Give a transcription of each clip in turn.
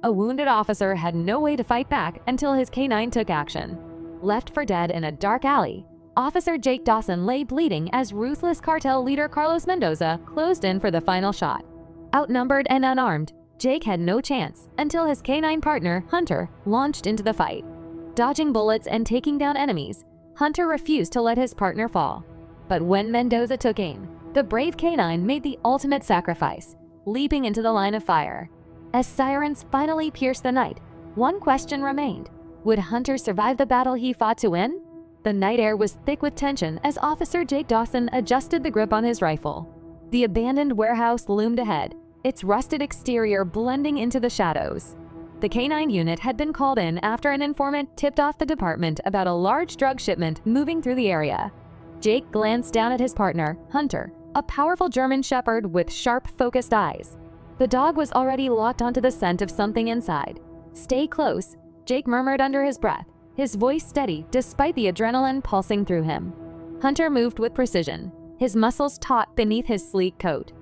A wounded officer had no way to fight back until his canine took action. Left for dead in a dark alley, Officer Jake Dawson lay bleeding as ruthless cartel leader Carlos Mendoza closed in for the final shot. Outnumbered and unarmed, Jake had no chance until his canine partner, Hunter, launched into the fight. Dodging bullets and taking down enemies, Hunter refused to let his partner fall. But when Mendoza took aim, the brave canine made the ultimate sacrifice, leaping into the line of fire. As sirens finally pierced the night, one question remained. Would Hunter survive the battle he fought to win? The night air was thick with tension as Officer Jake Dawson adjusted the grip on his rifle. The abandoned warehouse loomed ahead, its rusted exterior blending into the shadows. The canine unit had been called in after an informant tipped off the department about a large drug shipment moving through the area. Jake glanced down at his partner, Hunter, a powerful German shepherd with sharp, focused eyes. The dog was already locked onto the scent of something inside. "Stay close," Jake murmured under his breath, his voice steady despite the adrenaline pulsing through him. Hunter moved with precision, his muscles taut beneath his sleek coat.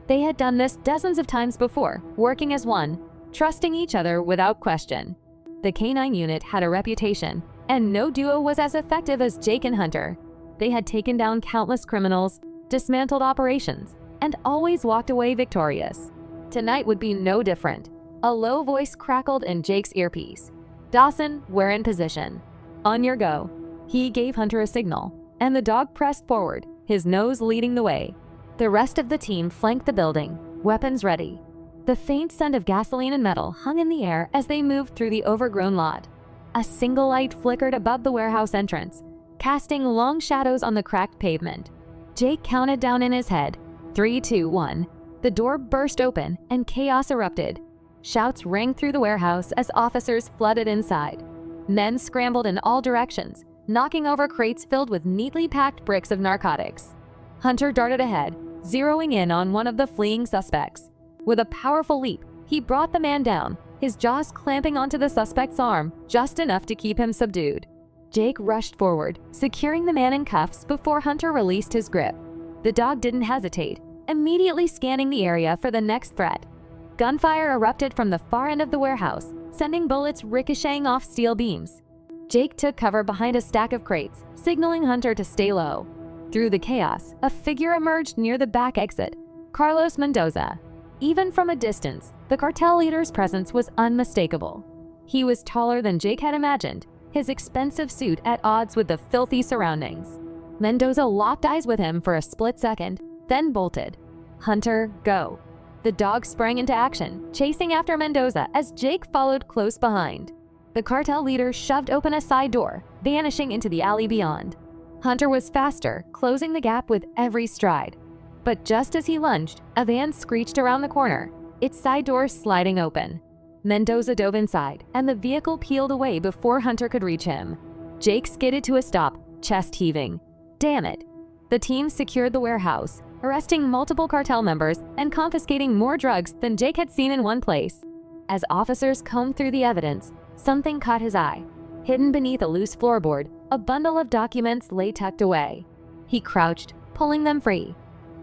They had done this dozens of times before, working as one, trusting each other without question. The canine unit had a reputation, and no duo was as effective as Jake and Hunter. They had taken down countless criminals, dismantled operations, and always walked away victorious. Tonight would be no different. A low voice crackled in Jake's earpiece. "Dawson, we're in position. On your go." He gave Hunter a signal, and the dog pressed forward, his nose leading the way. The rest of the team flanked the building, weapons ready. The faint scent of gasoline and metal hung in the air as they moved through the overgrown lot. A single light flickered above the warehouse entrance, casting long shadows on the cracked pavement. Jake counted down in his head, 3, 2, 1. The door burst open and chaos erupted. Shouts rang through the warehouse as officers flooded inside. Men scrambled in all directions, knocking over crates filled with neatly packed bricks of narcotics. Hunter darted ahead, zeroing in on one of the fleeing suspects. With a powerful leap, he brought the man down, his jaws clamping onto the suspect's arm, just enough to keep him subdued. Jake rushed forward, securing the man in cuffs before Hunter released his grip. The dog didn't hesitate, immediately scanning the area for the next threat. Gunfire erupted from the far end of the warehouse, sending bullets ricocheting off steel beams. Jake took cover behind a stack of crates, signaling Hunter to stay low. Through the chaos, a figure emerged near the back exit, Carlos Mendoza. Even from a distance, the cartel leader's presence was unmistakable. He was taller than Jake had imagined, his expensive suit at odds with the filthy surroundings. Mendoza locked eyes with him for a split second, then bolted. "Hunter, go." The dog sprang into action, chasing after Mendoza as Jake followed close behind. The cartel leader shoved open a side door, vanishing into the alley beyond. Hunter was faster, closing the gap with every stride. But just as he lunged, a van screeched around the corner, its side door sliding open. Mendoza dove inside, and the vehicle peeled away before Hunter could reach him. Jake skidded to a stop, chest heaving. Damn it. The team secured the warehouse, arresting multiple cartel members and confiscating more drugs than Jake had seen in one place. As officers combed through the evidence, something caught his eye. Hidden beneath a loose floorboard, a bundle of documents lay tucked away. He crouched, pulling them free.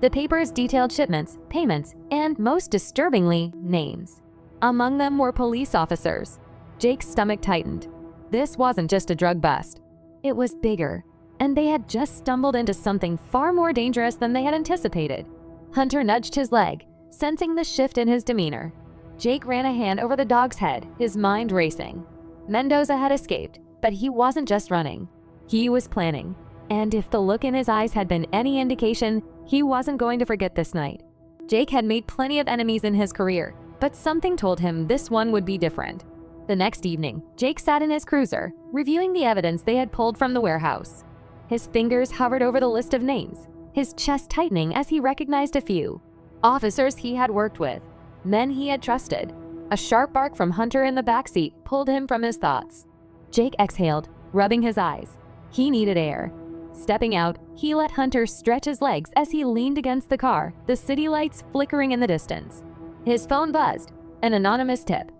The papers detailed shipments, payments, and, most disturbingly, names. Among them were police officers. Jake's stomach tightened. This wasn't just a drug bust. It was bigger, and they had just stumbled into something far more dangerous than they had anticipated. Hunter nudged his leg, sensing the shift in his demeanor. Jake ran a hand over the dog's head, his mind racing. Mendoza had escaped, but he wasn't just running. He was planning. And if the look in his eyes had been any indication, he wasn't going to forget this night. Jake had made plenty of enemies in his career, but something told him this one would be different. The next evening, Jake sat in his cruiser, reviewing the evidence they had pulled from the warehouse. His fingers hovered over the list of names, his chest tightening as he recognized a few. Officers he had worked with, men he had trusted. A sharp bark from Hunter in the backseat pulled him from his thoughts. Jake exhaled, rubbing his eyes. He needed air. Stepping out, he let Hunter stretch his legs as he leaned against the car, the city lights flickering in the distance. His phone buzzed, an anonymous tip.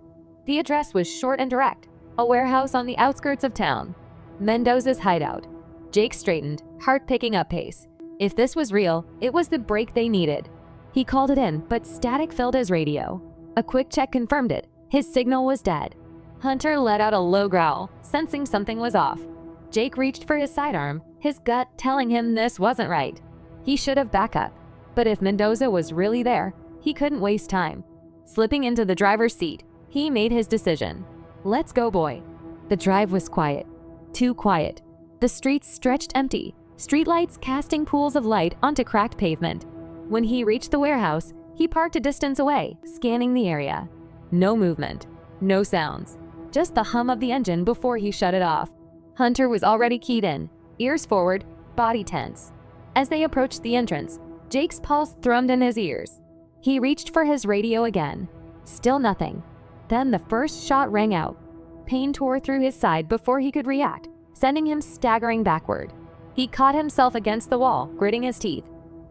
The address was short and direct, a warehouse on the outskirts of town. Mendoza's hideout. Jake straightened, heart picking up pace. If this was real, it was the break they needed. He called it in, but static filled his radio. A quick check confirmed it, His signal was dead. Hunter let out a low growl, sensing something was off. Jake reached for his sidearm, his gut telling him this wasn't right. He should have back up, but if Mendoza was really there, he couldn't waste time. Slipping into the driver's seat, he made his decision. Let's go, boy. The drive was quiet. Too quiet. The streets stretched empty, streetlights casting pools of light onto cracked pavement. When he reached the warehouse, he parked a distance away, scanning the area. No movement, no sounds, just the hum of the engine before he shut it off. Hunter was already keyed in, ears forward, body tense. As they approached the entrance, Jake's pulse thrummed in his ears. He reached for his radio again. Still nothing. Then the first shot rang out. Pain tore through his side before he could react, sending him staggering backward. He caught himself against the wall, gritting his teeth.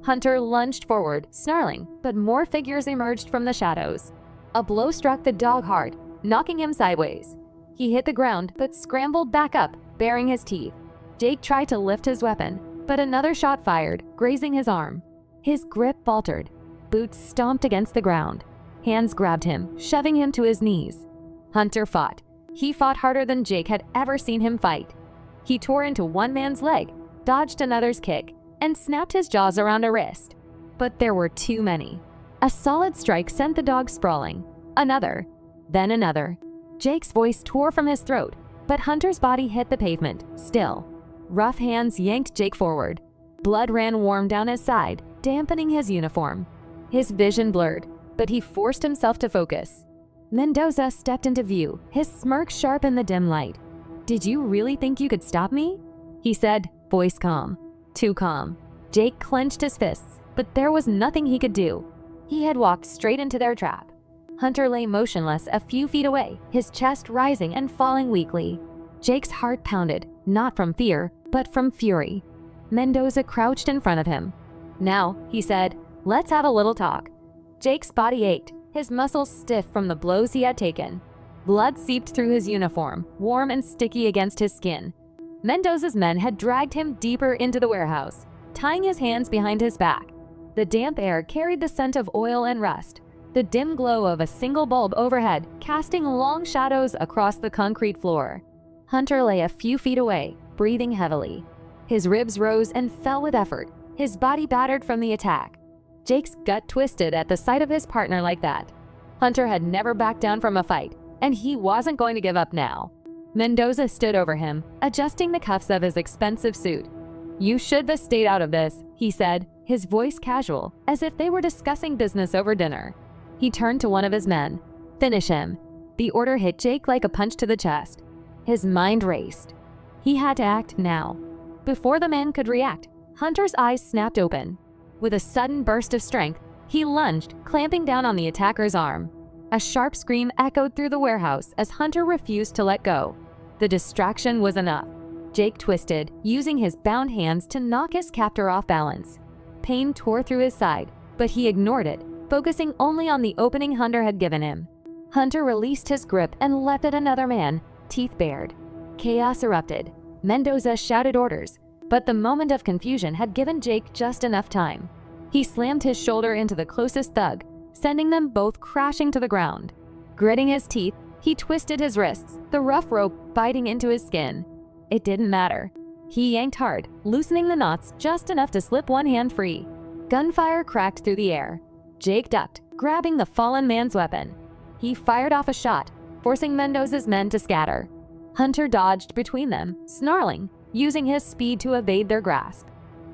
Hunter lunged forward, snarling, but more figures emerged from the shadows. A blow struck the dog hard, knocking him sideways. He hit the ground, but scrambled back up, baring his teeth. Jake tried to lift his weapon, but another shot fired, grazing his arm. His grip faltered. Boots stomped against the ground. Hands grabbed him, shoving him to his knees. Hunter fought. He fought harder than Jake had ever seen him fight. He tore into one man's leg, dodged another's kick, and snapped his jaws around a wrist. But there were too many. A solid strike sent the dog sprawling. Another. Then another. Jake's voice tore from his throat, but Hunter's body hit the pavement, still. Rough hands yanked Jake forward. Blood ran warm down his side, dampening his uniform. His vision blurred, but he forced himself to focus. Mendoza stepped into view, his smirk sharp in the dim light. "Did you really think you could stop me?" he said, voice calm. Too calm. Jake clenched his fists, but there was nothing he could do. He had walked straight into their trap. Hunter lay motionless a few feet away, his chest rising and falling weakly. Jake's heart pounded, not from fear, but from fury. Mendoza crouched in front of him. "Now," he said, "let's have a little talk." Jake's body ached, his muscles stiff from the blows he had taken. Blood seeped through his uniform, warm and sticky against his skin. Mendoza's men had dragged him deeper into the warehouse, tying his hands behind his back. The damp air carried the scent of oil and rust, the dim glow of a single bulb overhead casting long shadows across the concrete floor. Hunter lay a few feet away, breathing heavily. His ribs rose and fell with effort, his body battered from the attack. Jake's gut twisted at the sight of his partner like that. Hunter had never backed down from a fight, and he wasn't going to give up now. Mendoza stood over him, adjusting the cuffs of his expensive suit. "You should have stayed out of this," he said, his voice casual, as if they were discussing business over dinner. He turned to one of his men. "Finish him." The order hit Jake like a punch to the chest. His mind raced. He had to act now. Before the man could react, Hunter's eyes snapped open. With a sudden burst of strength, he lunged, clamping down on the attacker's arm. A sharp scream echoed through the warehouse as Hunter refused to let go. The distraction was enough. Jake twisted, using his bound hands to knock his captor off balance. Pain tore through his side, but he ignored it, focusing only on the opening Hunter had given him. Hunter released his grip and leapt at another man, teeth bared. Chaos erupted. Mendoza shouted orders, but the moment of confusion had given Jake just enough time. He slammed his shoulder into the closest thug, sending them both crashing to the ground. Gritting his teeth, he twisted his wrists, the rough rope biting into his skin. It didn't matter. He yanked hard, loosening the knots just enough to slip one hand free. Gunfire cracked through the air. Jake ducked, grabbing the fallen man's weapon. He fired off a shot, forcing Mendoza's men to scatter. Hunter dodged between them, snarling, using his speed to evade their grasp.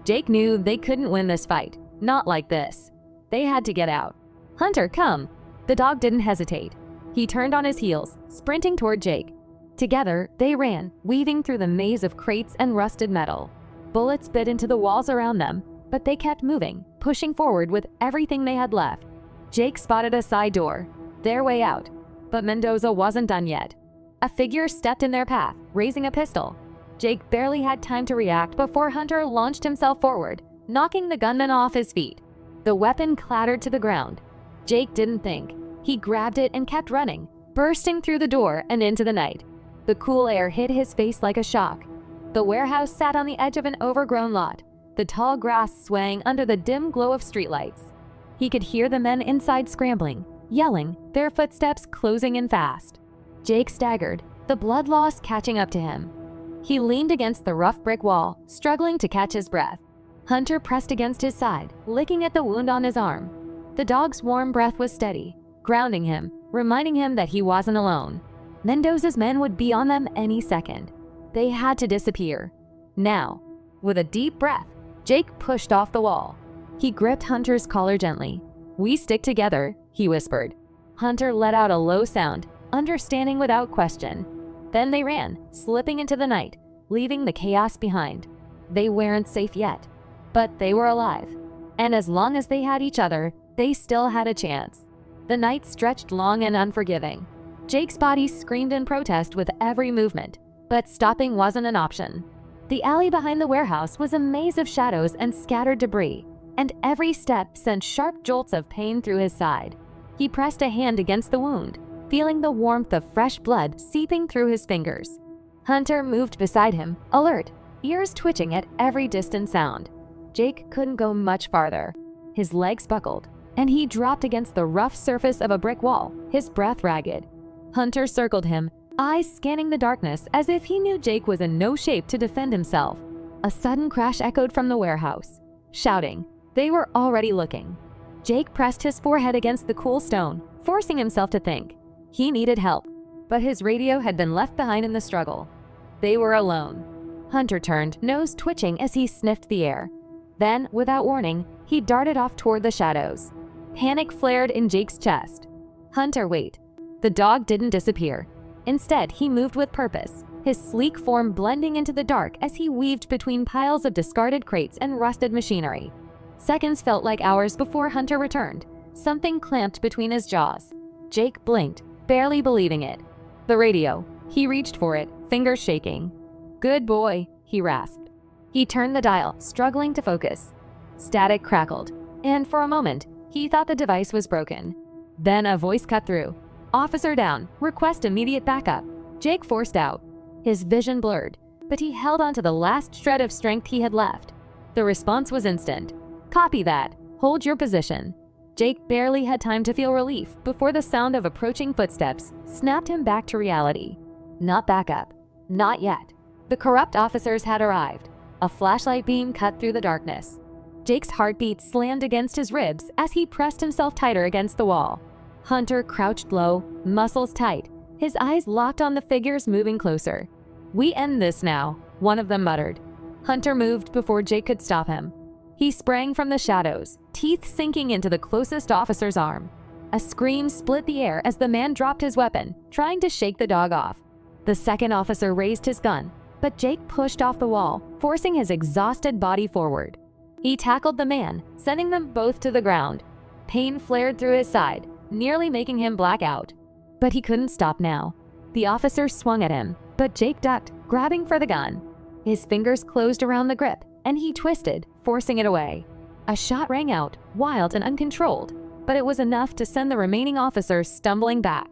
Jake knew they couldn't win this fight, not like this. They had to get out. "Hunter, come!" The dog didn't hesitate. He turned on his heels, sprinting toward Jake. Together, they ran, weaving through the maze of crates and rusted metal. Bullets bit into the walls around them, but they kept moving, pushing forward with everything they had left. Jake spotted a side door, their way out, but Mendoza wasn't done yet. A figure stepped in their path, raising a pistol. Jake barely had time to react before Hunter launched himself forward, knocking the gunman off his feet. The weapon clattered to the ground. Jake didn't think. He grabbed it and kept running, bursting through the door and into the night. The cool air hit his face like a shock. The warehouse sat on the edge of an overgrown lot, the tall grass swaying under the dim glow of streetlights. He could hear the men inside scrambling, yelling, their footsteps closing in fast. Jake staggered, the blood loss catching up to him. He leaned against the rough brick wall, struggling to catch his breath. Hunter pressed against his side, licking at the wound on his arm. The dog's warm breath was steady, grounding him, reminding him that he wasn't alone. Mendoza's men would be on them any second. They had to disappear. Now. With a deep breath, Jake pushed off the wall. He gripped Hunter's collar gently. "We stick together," he whispered. Hunter let out a low sound, understanding without question. Then they ran, slipping into the night, leaving the chaos behind. They weren't safe yet, but they were alive. And as long as they had each other, they still had a chance. The night stretched long and unforgiving. Jake's body screamed in protest with every movement, but stopping wasn't an option. The alley behind the warehouse was a maze of shadows and scattered debris, and every step sent sharp jolts of pain through his side. He pressed a hand against the wound, feeling the warmth of fresh blood seeping through his fingers. Hunter moved beside him, alert, ears twitching at every distant sound. Jake couldn't go much farther. His legs buckled, and he dropped against the rough surface of a brick wall, his breath ragged. Hunter circled him, eyes scanning the darkness as if he knew Jake was in no shape to defend himself. A sudden crash echoed from the warehouse. Shouting, they were already looking. Jake pressed his forehead against the cool stone, forcing himself to think. He needed help, but his radio had been left behind in the struggle. They were alone. Hunter turned, nose twitching as he sniffed the air. Then, without warning, he darted off toward the shadows. Panic flared in Jake's chest. Hunter, wait. The dog didn't disappear. Instead, he moved with purpose, his sleek form blending into the dark as he weaved between piles of discarded crates and rusted machinery. Seconds felt like hours before Hunter returned. Something clamped between his jaws. Jake blinked, barely believing it. The radio. He reached for it, fingers shaking. "Good boy," he rasped. He turned the dial, struggling to focus. Static crackled, and for a moment, he thought the device was broken. Then a voice cut through. "Officer down. Request immediate backup." Jake forced out. His vision blurred, but he held on to the last shred of strength he had left. The response was instant. "Copy that. Hold your position." Jake barely had time to feel relief before the sound of approaching footsteps snapped him back to reality. Not backup. Not yet. The corrupt officers had arrived. A flashlight beam cut through the darkness. Jake's heartbeat slammed against his ribs as he pressed himself tighter against the wall. Hunter crouched low, muscles tight, his eyes locked on the figures moving closer. "We end this now," one of them muttered. Hunter moved before Jake could stop him. He sprang from the shadows, teeth sinking into the closest officer's arm. A scream split the air as the man dropped his weapon, trying to shake the dog off. The second officer raised his gun, but Jake pushed off the wall, forcing his exhausted body forward. He tackled the man, sending them both to the ground. Pain flared through his side, nearly making him black out. But he couldn't stop now. The officer swung at him, but Jake ducked, grabbing for the gun. His fingers closed around the grip, and he twisted, forcing it away. A shot rang out, wild and uncontrolled, but it was enough to send the remaining officers stumbling back.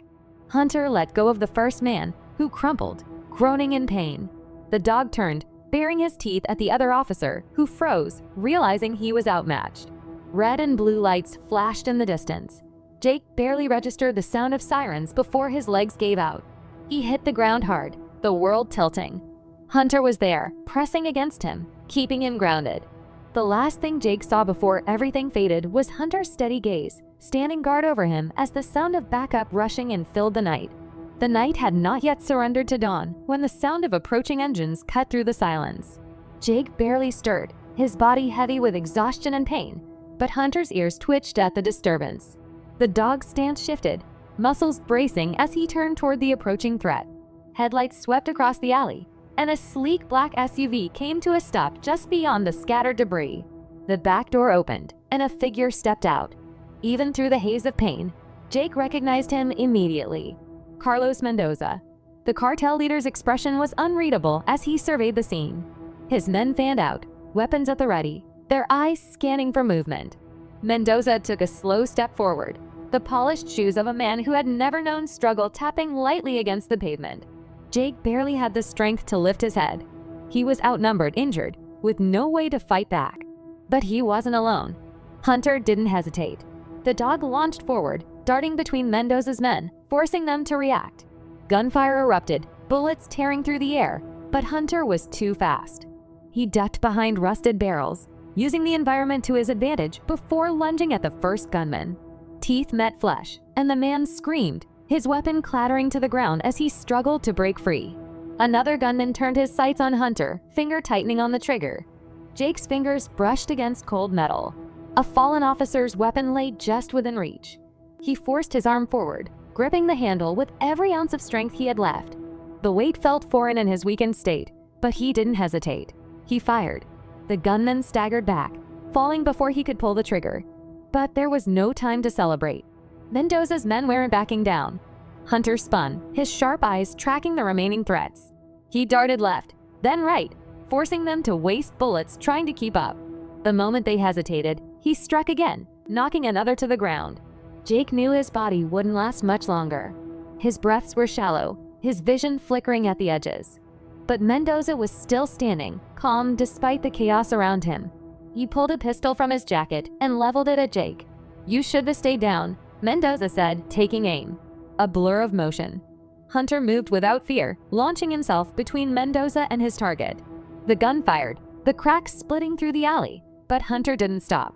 Hunter let go of the first man, who crumpled, groaning in pain. The dog turned, baring his teeth at the other officer, who froze, realizing he was outmatched. Red and blue lights flashed in the distance. Jake barely registered the sound of sirens before his legs gave out. He hit the ground hard, the world tilting. Hunter was there, pressing against him, keeping him grounded. The last thing Jake saw before everything faded was Hunter's steady gaze, standing guard over him as the sound of backup rushing in filled the night. The night had not yet surrendered to dawn when the sound of approaching engines cut through the silence. Jake barely stirred, his body heavy with exhaustion and pain, but Hunter's ears twitched at the disturbance. The dog's stance shifted, muscles bracing as he turned toward the approaching threat. Headlights swept across the alley, and a sleek black SUV came to a stop just beyond the scattered debris. The back door opened, and a figure stepped out. Even through the haze of pain, Jake recognized him immediately. Carlos Mendoza. The cartel leader's expression was unreadable as he surveyed the scene. His men fanned out, weapons at the ready, their eyes scanning for movement. Mendoza took a slow step forward, the polished shoes of a man who had never known struggle tapping lightly against the pavement. Jake barely had the strength to lift his head. He was outnumbered, injured, with no way to fight back. But he wasn't alone. Hunter didn't hesitate. The dog launched forward, darting between Mendoza's men, forcing them to react. Gunfire erupted, bullets tearing through the air, but Hunter was too fast. He ducked behind rusted barrels, using the environment to his advantage before lunging at the first gunman. Teeth met flesh, and the man screamed, his weapon clattering to the ground as he struggled to break free. Another gunman turned his sights on Hunter, finger tightening on the trigger. Jake's fingers brushed against cold metal. A fallen officer's weapon lay just within reach. He forced his arm forward, gripping the handle with every ounce of strength he had left. The weight felt foreign in his weakened state, but he didn't hesitate. He fired. The gunman staggered back, falling before he could pull the trigger. But there was no time to celebrate. Mendoza's men weren't backing down. Hunter spun, his sharp eyes tracking the remaining threats. He darted left, then right, forcing them to waste bullets trying to keep up. The moment they hesitated, he struck again, knocking another to the ground. Jake knew his body wouldn't last much longer. His breaths were shallow, his vision flickering at the edges. But Mendoza was still standing, calm despite the chaos around him. He pulled a pistol from his jacket and leveled it at Jake. "You should have stayed down," Mendoza said, taking aim. A blur of motion. Hunter moved without fear, launching himself between Mendoza and his target. The gun fired, the cracks splitting through the alley, but Hunter didn't stop.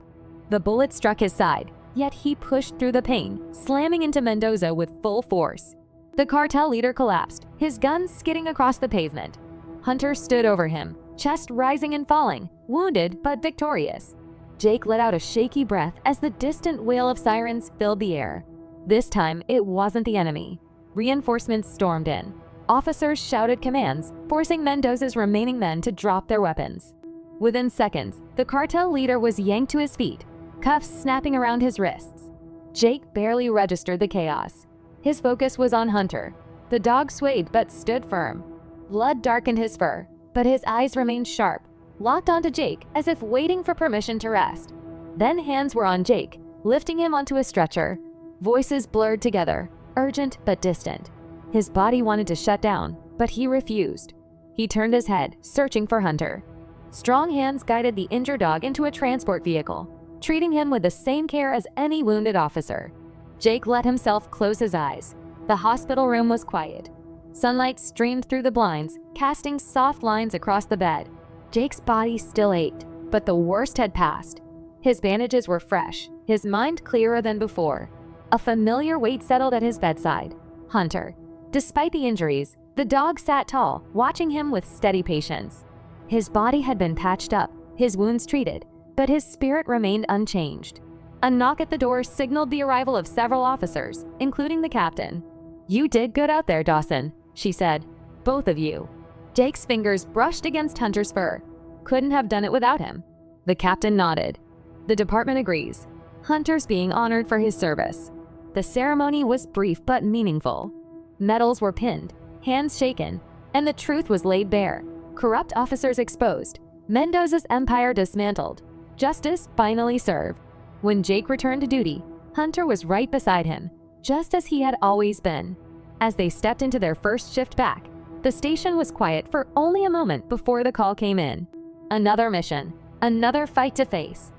The bullet struck his side, yet he pushed through the pain, slamming into Mendoza with full force. The cartel leader collapsed, his gun skidding across the pavement. Hunter stood over him, chest rising and falling, wounded but victorious. Jake let out a shaky breath as the distant wail of sirens filled the air. This time, it wasn't the enemy. Reinforcements stormed in. Officers shouted commands, forcing Mendoza's remaining men to drop their weapons. Within seconds, the cartel leader was yanked to his feet, cuffs snapping around his wrists. Jake barely registered the chaos. His focus was on Hunter. The dog swayed but stood firm. Blood darkened his fur, but his eyes remained sharp, locked onto Jake as if waiting for permission to rest. Then hands were on Jake, lifting him onto a stretcher. Voices blurred together, urgent but distant. His body wanted to shut down, but he refused. He turned his head, searching for Hunter. Strong hands guided the injured dog into a transport vehicle, treating him with the same care as any wounded officer. Jake let himself close his eyes. The hospital room was quiet. Sunlight streamed through the blinds, casting soft lines across the bed. Jake's body still ached, but the worst had passed. His bandages were fresh, his mind clearer than before. A familiar weight settled at his bedside. Hunter. Despite the injuries, the dog sat tall, watching him with steady patience. His body had been patched up, his wounds treated, but his spirit remained unchanged. A knock at the door signaled the arrival of several officers, including the captain. "You did good out there, Dawson," she said. "Both of you." Jake's fingers brushed against Hunter's fur. "Couldn't have done it without him." The captain nodded. "The department agrees. Hunter's being honored for his service." The ceremony was brief but meaningful. Medals were pinned, hands shaken, and the truth was laid bare. Corrupt officers exposed, Mendoza's empire dismantled, justice finally served. When Jake returned to duty, Hunter was right beside him, just as he had always been. As they stepped into their first shift back, the station was quiet for only a moment before the call came in. Another mission, another fight to face.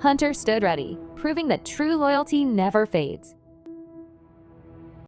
Hunter stood ready, proving that true loyalty never fades.